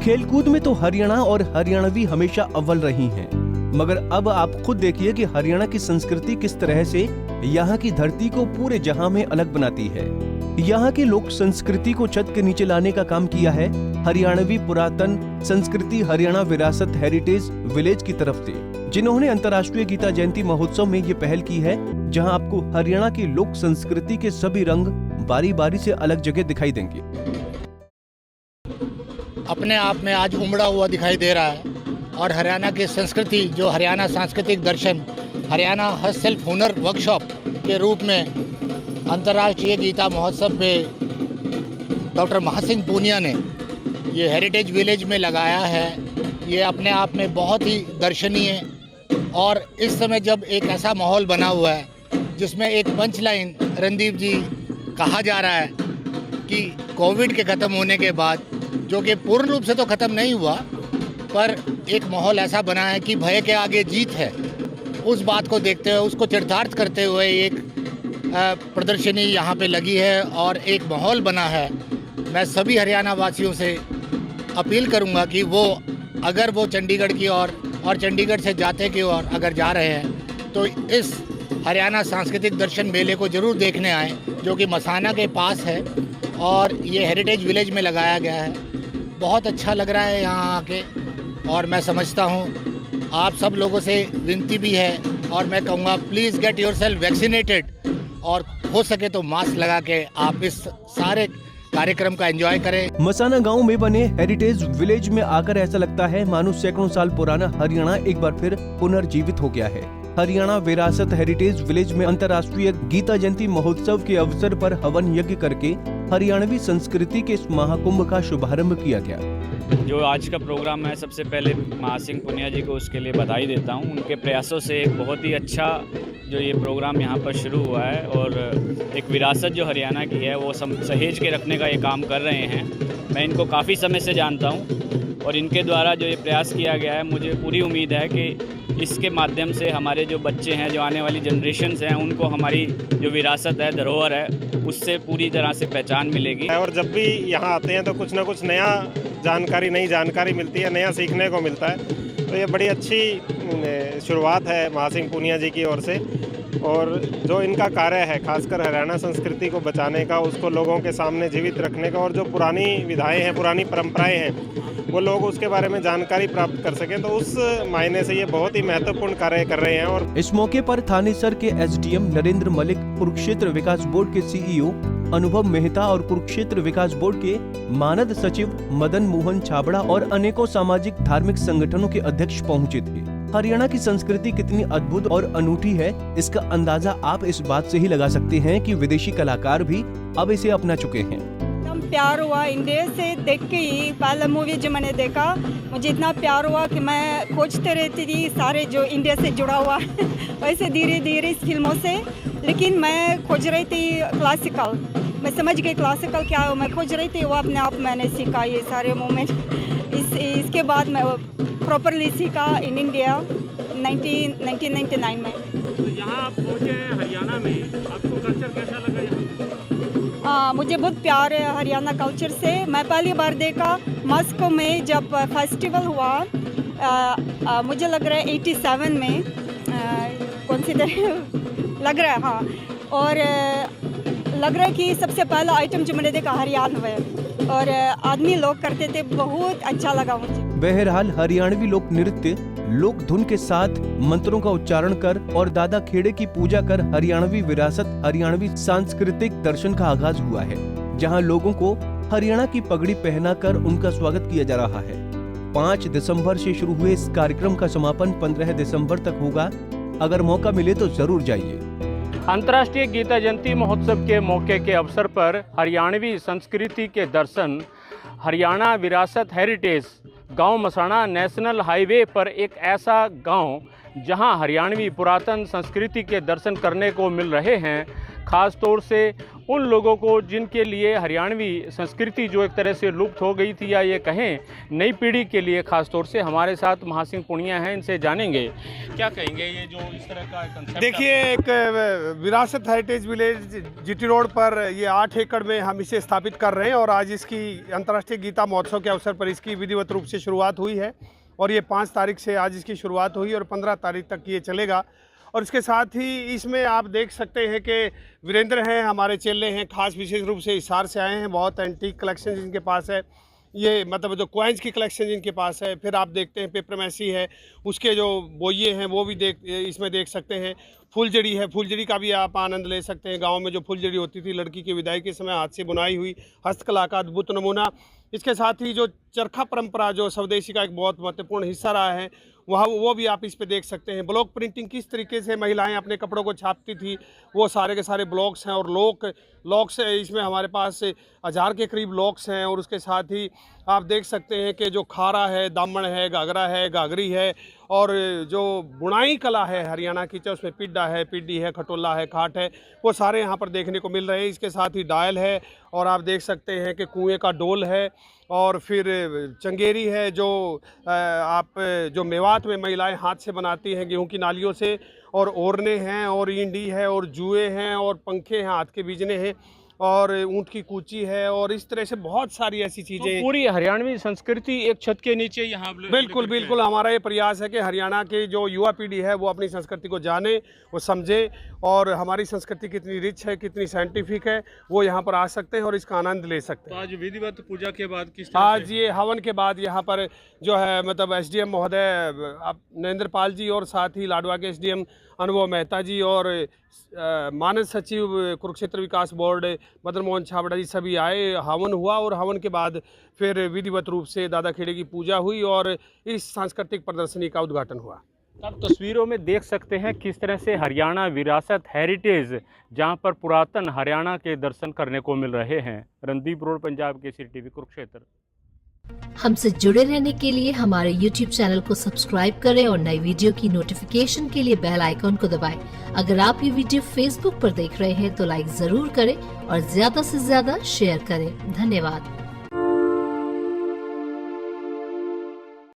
खेलकूद में तो हरियाणा और हरियाणवी हमेशा अव्वल रही हैं, मगर अब आप खुद देखिए कि हरियाणा की संस्कृति किस तरह से यहाँ की धरती को पूरे जहां में अलग बनाती है। यहाँ की लोक संस्कृति को छत के नीचे लाने का काम किया है हरियाणवी पुरातन संस्कृति हरियाणा विरासत हेरिटेज विलेज की तरफ से, जिन्होंने अंतर्राष्ट्रीय गीता जयंती महोत्सव में ये पहल की है, जहां आपको हरियाणा की लोक संस्कृति के सभी रंग बारी बारी से अलग जगह दिखाई देंगे। अपने आप में आज उमड़ा हुआ दिखाई दे रहा है और हरियाणा की संस्कृति जो हरियाणा सांस्कृतिक दर्शन हरियाणा हस्तशिल्प हुनर वर्कशॉप के रूप में अंतर्राष्ट्रीय गीता महोत्सव में डॉक्टर महासिंह पूनिया ने ये हेरिटेज विलेज में लगाया है। ये अपने आप में बहुत ही दर्शनीय और इस समय जब एक ऐसा माहौल बना हुआ है जिसमें एक पंच लाइन रणदीप जी कहा जा रहा है कि कोविड के ख़त्म होने के बाद, जो कि पूर्ण रूप से तो ख़त्म नहीं हुआ, पर एक माहौल ऐसा बना है कि भय के आगे जीत है। उस बात को देखते हुए, उसको चरितार्थ करते हुए एक प्रदर्शनी यहाँ पे लगी है और एक माहौल बना है। मैं सभी हरियाणा वासियों से अपील करूँगा कि वो अगर वो चंडीगढ़ की ओर और चंडीगढ़ से जाते की ओर अगर जा रहे हैं तो इस हरियाणा सांस्कृतिक दर्शन मेले को ज़रूर देखने आएँ, जो कि मसाना के पास है और ये हेरिटेज विलेज में लगाया गया है। बहुत अच्छा लग रहा है यहाँ आके और मैं समझता हूँ आप सब लोगों से विनती भी है और मैं कहूँगा प्लीज़ गेट योरसेल्फ वैक्सीनेटेड और हो सके तो मास्क लगा के आप इस सारे कार्यक्रम का एंजॉय करें। मसाना गांव में बने हेरिटेज विलेज में आकर ऐसा लगता है मानो सैकड़ों साल पुराना हरियाणा एक बार फिर पुनर्जीवित हो गया है। हरियाणा विरासत हेरिटेज विलेज में अंतर्राष्ट्रीय गीता जयंती महोत्सव के अवसर पर हवन यज्ञ करके हरियाणवी संस्कृति के इस महाकुंभ का शुभारंभ किया गया। जो आज का प्रोग्राम है, सबसे पहले महासिंह पूनिया जी को उसके लिए बधाई देता हूं। उनके प्रयासों से एक बहुत ही अच्छा जो ये प्रोग्राम यहाँ पर शुरू हुआ है और एक विरासत जो हरियाणा की है वो सहेज के रखने का ये काम कर रहे हैं। मैं इनको काफ़ी समय से जानता हूँ और इनके द्वारा जो ये प्रयास किया गया है, मुझे पूरी उम्मीद है कि इसके माध्यम से हमारे जो बच्चे हैं, जो आने वाली जनरेशन्स हैं, उनको हमारी जो विरासत है, धरोहर है, उससे पूरी तरह से पहचान मिलेगी। और जब भी यहाँ आते हैं तो कुछ ना कुछ नया जानकारी, नई जानकारी मिलती है, नया सीखने को मिलता है। तो ये बड़ी अच्छी शुरुआत है महासिंह पूनिया जी की ओर से और जो इनका कार्य है खासकर हरियाणा संस्कृति को बचाने का, उसको लोगों के सामने जीवित रखने का और जो पुरानी विधाएं हैं, पुरानी परंपराएं हैं, वो लोग उसके बारे में जानकारी प्राप्त कर सकें, तो उस मायने से ये बहुत ही महत्वपूर्ण कार्य कर रहे हैं। और इस मौके पर थानेसर के एसडीएम नरेंद्र मलिक, कुरुक्षेत्र विकास बोर्ड के सीईओ अनुभव मेहता और कुरुक्षेत्र विकास बोर्ड के मानद सचिव मदन मोहन छाबड़ा और अनेकों सामाजिक धार्मिक संगठनों के अध्यक्ष पहुंचे थे। हरियाणा की संस्कृति कितनी अद्भुत और अनूठी है, इसका अंदाजा आप इस बात से ही लगा सकते हैं कि विदेशी कलाकार भी अब इसे अपना चुके हैं। प्यार हुआ इंडिया से देख के ही, पहला मूवी जो मैंने देखा मुझे इतना प्यार हुआ कि मैं खोजते रहती थी सारे जो इंडिया से जुड़ा हुआ है वैसे धीरे धीरे इस फिल्मों से, लेकिन मैं खोज रही थी क्लासिकल। मैं समझ गई क्लासिकल क्या है, मैं खोज रही थी, वो अपने आप मैंने सीखा ये सारे मोमेंट। इसके बाद मैं प्रॉपरली सीखा इन इंडिया 1999 में। तो यहाँ आप पहुँचे हैं हरियाणा में, आपको कल्चर कैसा लगा यहाँ? मुझे बहुत प्यार है हरियाणा कल्चर से। मैं पहली बार देखा मॉस्को में जब फेस्टिवल हुआ, मुझे लग रहा है 87 में, कौन सी तरह लग रहा है, हाँ, और लग रहा है कि सबसे पहला आइटम जो मैंने देखा हरियाणवी और आदमी लोग करते थे, बहुत अच्छा लगा मुझे। बहरहाल हरियाणवी लोक नृत्य लोक धुन के साथ मंत्रों का उच्चारण कर और दादा खेड़े की पूजा कर हरियाणवी विरासत हरियाणवी सांस्कृतिक दर्शन का आगाज हुआ है, जहां लोगों को हरियाणा की पगड़ी पहनाकर उनका स्वागत किया जा रहा है। 5 दिसंबर से शुरू हुए इस कार्यक्रम का समापन 15 दिसंबर तक होगा। अगर मौका मिले तो जरूर जाइए। अंतर्राष्ट्रीय गीता जयंती महोत्सव के मौके के अवसर पर हरियाणवी संस्कृति के दर्शन हरियाणा विरासत हेरिटेज गांव मसाना नेशनल हाईवे पर एक ऐसा गांव जहां हरियाणवी पुरातन संस्कृति के दर्शन करने को मिल रहे हैं, ख़ास तौर से उन लोगों को जिनके लिए हरियाणवी संस्कृति जो एक तरह से लुप्त हो गई थी, या ये कहें नई पीढ़ी के लिए ख़ास तौर से। हमारे साथ महासिंह पुनिया हैं, इनसे जानेंगे क्या कहेंगे ये जो इस तरह का कंसेप्ट। देखिए, एक विरासत हेरिटेज विलेज जीटी रोड पर ये 8 एकड़ में हम इसे स्थापित कर रहे हैं और आज इसकी अंतर्राष्ट्रीय गीता महोत्सव के अवसर पर इसकी विधिवत रूप से शुरुआत हुई है और ये 5 तारीख से आज इसकी शुरुआत हुई और 15 तारीख तक ये चलेगा। और इसके साथ ही इसमें आप देख सकते हैं कि वीरेंद्र हैं, हमारे चेले हैं, खास विशेष रूप से हिसार से आए हैं। बहुत एंटीक कलेक्शन जिनके पास है, ये मतलब जो कॉइन्स की कलेक्शन जिनके पास है। फिर आप देखते हैं पेपरमेसी है, उसके जो बोइये हैं वो भी इसमें देख सकते हैं। फुलझड़ी है, फुलझड़ी का भी आप आनंद ले सकते हैं। गांव में जो फुलझड़ी होती थी लड़की की विदाई के समय हाथ से बुनाई हुई हस्तकला का अद्भुत नमूना। इसके साथ ही जो चरखा परंपरा जो स्वदेशी का एक बहुत महत्वपूर्ण हिस्सा रहा है, वहाँ वो भी आप इस पे देख सकते हैं। ब्लॉक प्रिंटिंग किस तरीके से महिलाएं अपने कपड़ों को छापती थी, वो सारे के सारे ब्लॉक्स हैं। और लॉक्स इसमें हमारे पास 1000 के करीब लॉक्स हैं। और उसके साथ ही आप देख सकते हैं कि जो खारा है, दामन है, घाघरा है, घाघरी है, और जो बुनाई कला है हरियाणा की, चाहे उसमें पिड्डा है, पिड्डी है, खटोला है, खाट है, वो सारे यहाँ पर देखने को मिल रहे हैं। इसके साथ ही डायल है, और आप देख सकते हैं कि कुएँ का डोल है, और फिर चंगेरी है जो जो मेवात में महिलाएं हाथ से बनाती हैं गेहूं की नालियों से, और ओरने हैं, और ईंडी है, और जुए हैं, और पंखे हैं, हाथ के बीजने हैं, और ऊँट की कूची है, और इस तरह से बहुत सारी ऐसी चीज़ें। तो पूरी हरियाणवी संस्कृति एक छत के नीचे यहाँ बिल्कुल बिल्कुल हमारा ये प्रयास है कि हरियाणा की जो युवा पीढ़ी है वो अपनी संस्कृति को जाने, वो समझे, और हमारी संस्कृति कितनी रिच है, कितनी साइंटिफिक है, वो यहाँ पर आ सकते हैं और इसका आनंद ले सकते हैं। तो आज विधिवत पूजा के बाद आज ये हवन के बाद यहाँ पर जो है मतलब एसडीएम महोदय नरेंद्र पाल जी, और साथ ही लाडवा के एसडीएम अनुभव मेहता जी, और मानस सचिव कुरुक्षेत्र विकास बोर्ड मदन मोहन छाबड़ा जी सभी आए। हवन हुआ और हवन के बाद फिर विधिवत रूप से दादा खेड़े की पूजा हुई और इस सांस्कृतिक प्रदर्शनी का उद्घाटन हुआ। आप तस्वीरों में देख सकते हैं किस तरह से हरियाणा विरासत हेरिटेज, जहां पर पुरातन हरियाणा के दर्शन करने को मिल रहे हैं। Randeep road, Punjab Kesari TV, Kurukshetra. हमसे जुड़े रहने के लिए हमारे YouTube चैनल को सब्सक्राइब करें और नई वीडियो की नोटिफिकेशन के लिए बेल आइकॉन को दबाएं। अगर आप ये वीडियो Facebook पर देख रहे हैं तो लाइक जरूर करें और ज्यादा से ज्यादा शेयर करें। धन्यवाद।